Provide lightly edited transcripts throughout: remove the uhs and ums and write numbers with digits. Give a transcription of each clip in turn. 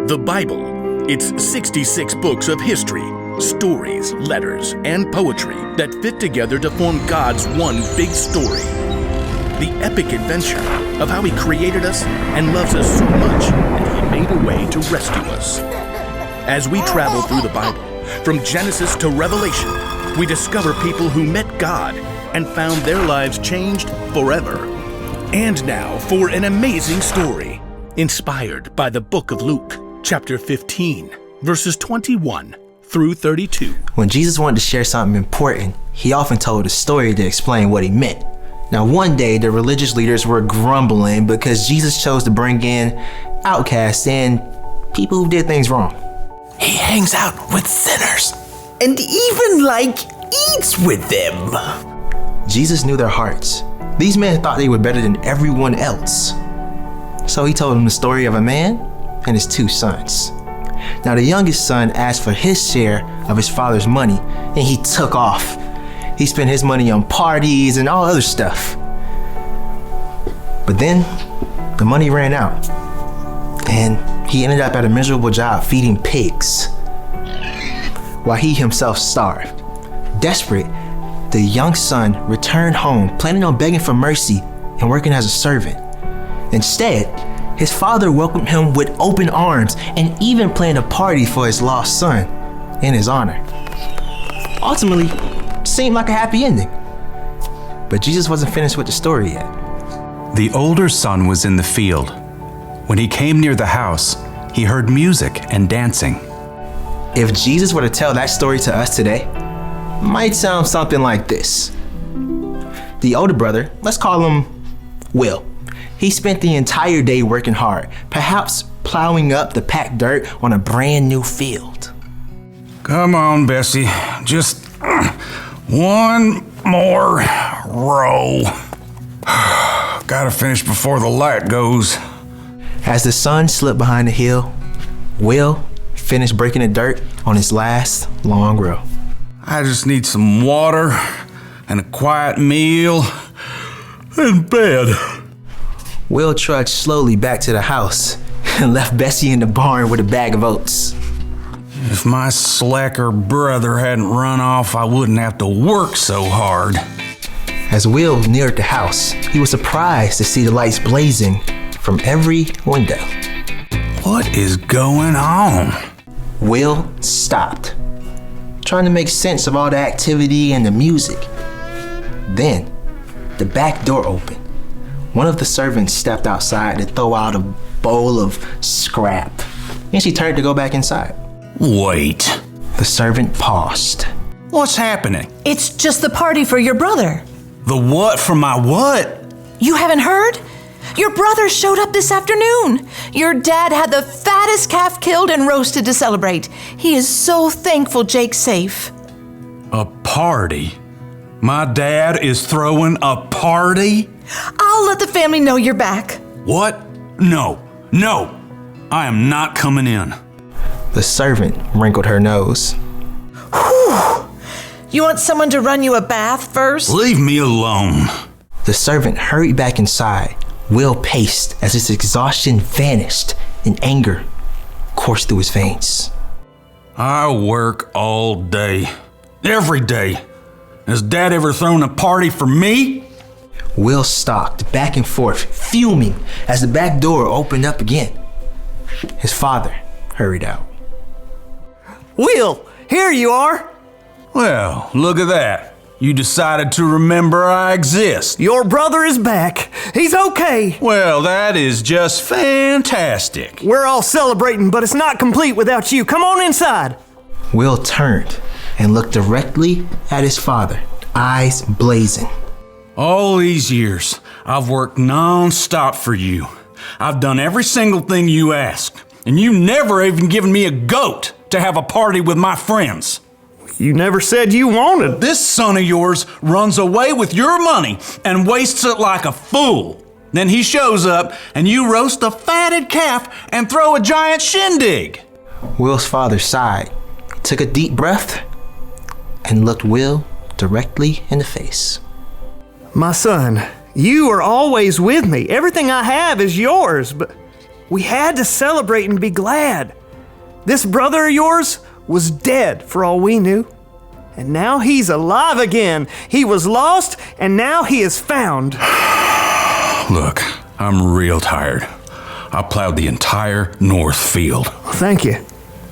The Bible. It's 66 books of history, stories, letters, and poetry that fit together to form God's one big story. The epic adventure of how He created us and loves us so much that He made a way to rescue us. As we travel through the Bible, from Genesis to Revelation, we discover people who met God and found their lives changed forever. And now for an amazing story, inspired by the book of Luke, chapter 15, verses 21 through 32. When Jesus wanted to share something important, He often told a story to explain what He meant. Now, one day, the religious leaders were grumbling because Jesus chose to bring in outcasts and people who did things wrong. He hangs out with sinners and even, eats with them. Jesus knew their hearts. These men thought they were better than everyone else. So He told them the story of a man and his two sons. Now, the youngest son asked for his share of his father's money, and he took off. He spent his money on parties and all other stuff. But then, the money ran out, and he ended up at a miserable job feeding pigs, while he himself starved. Desperate, the young son returned home, planning on begging for mercy and working as a servant. Instead, his father welcomed him with open arms and even planned a party for his lost son in his honor. Ultimately, it seemed like a happy ending. But Jesus wasn't finished with the story yet. The older son was in the field. When he came near the house, he heard music and dancing. If Jesus were to tell that story to us today, it might sound something like this. The older brother, let's call him Will. He spent the entire day working hard, perhaps plowing up the packed dirt on a brand new field. Come on, Bessie. Just one more row. Gotta finish before the light goes. As the sun slipped behind the hill, Will finished breaking the dirt on his last long row. I just need some water and a quiet meal and bed. Will trudged slowly back to the house and left Bessie in the barn with a bag of oats. If my slacker brother hadn't run off, I wouldn't have to work so hard. As Will neared the house, he was surprised to see the lights blazing from every window. What is going on? Will stopped, trying to make sense of all the activity and the music. Then, the back door opened. One of the servants stepped outside to throw out a bowl of scrap, and she turned to go back inside. Wait. The servant paused. What's happening? It's just the party for your brother. The what for my what? You haven't heard? Your brother showed up this afternoon. Your dad had the fattest calf killed and roasted to celebrate. He is so thankful Jake's safe. A party? My dad is throwing a party? I'll let the family know you're back. What? No. I am not coming in. The servant wrinkled her nose. Whew. You want someone to run you a bath first? Leave me alone. The servant hurried back inside. Will paced as his exhaustion vanished and anger coursed through his veins. I work all day. Every day. Has Dad ever thrown a party for me? Will stalked back and forth, fuming, as the back door opened up again. His father hurried out. Will, here you are. Well, look at that. You decided to remember I exist. Your brother is back. He's okay. Well, that is just fantastic. We're all celebrating, but it's not complete without you. Come on inside. Will turned and looked directly at his father, eyes blazing. All these years, I've worked non-stop for you. I've done every single thing you asked, and you never even given me a goat to have a party with my friends. You never said you wanted. This son of yours runs away with your money and wastes it like a fool. Then he shows up and you roast a fatted calf and throw a giant shindig. Will's father sighed, took a deep breath, and looked Will directly in the face. My son, you are always with me. Everything I have is yours, but We had to celebrate and be glad. This brother of yours was dead for all we knew. And now he's alive again. He was lost, and now he is found. Look, I'm real tired. I plowed the entire north field. Thank you.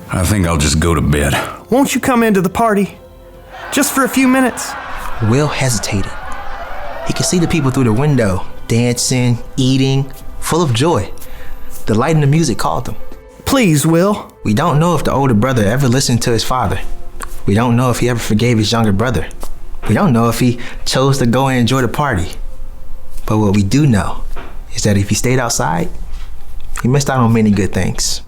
I think I'll just go to bed. Won't you come into the party? Just for a few minutes. Will hesitated. He could see the people through the window, dancing, eating, full of joy. The light and the music called them. Please, Will. We don't know if the older brother ever listened to his father. We don't know if he ever forgave his younger brother. We don't know if he chose to go and enjoy the party. But what we do know is that if he stayed outside, he missed out on many good things.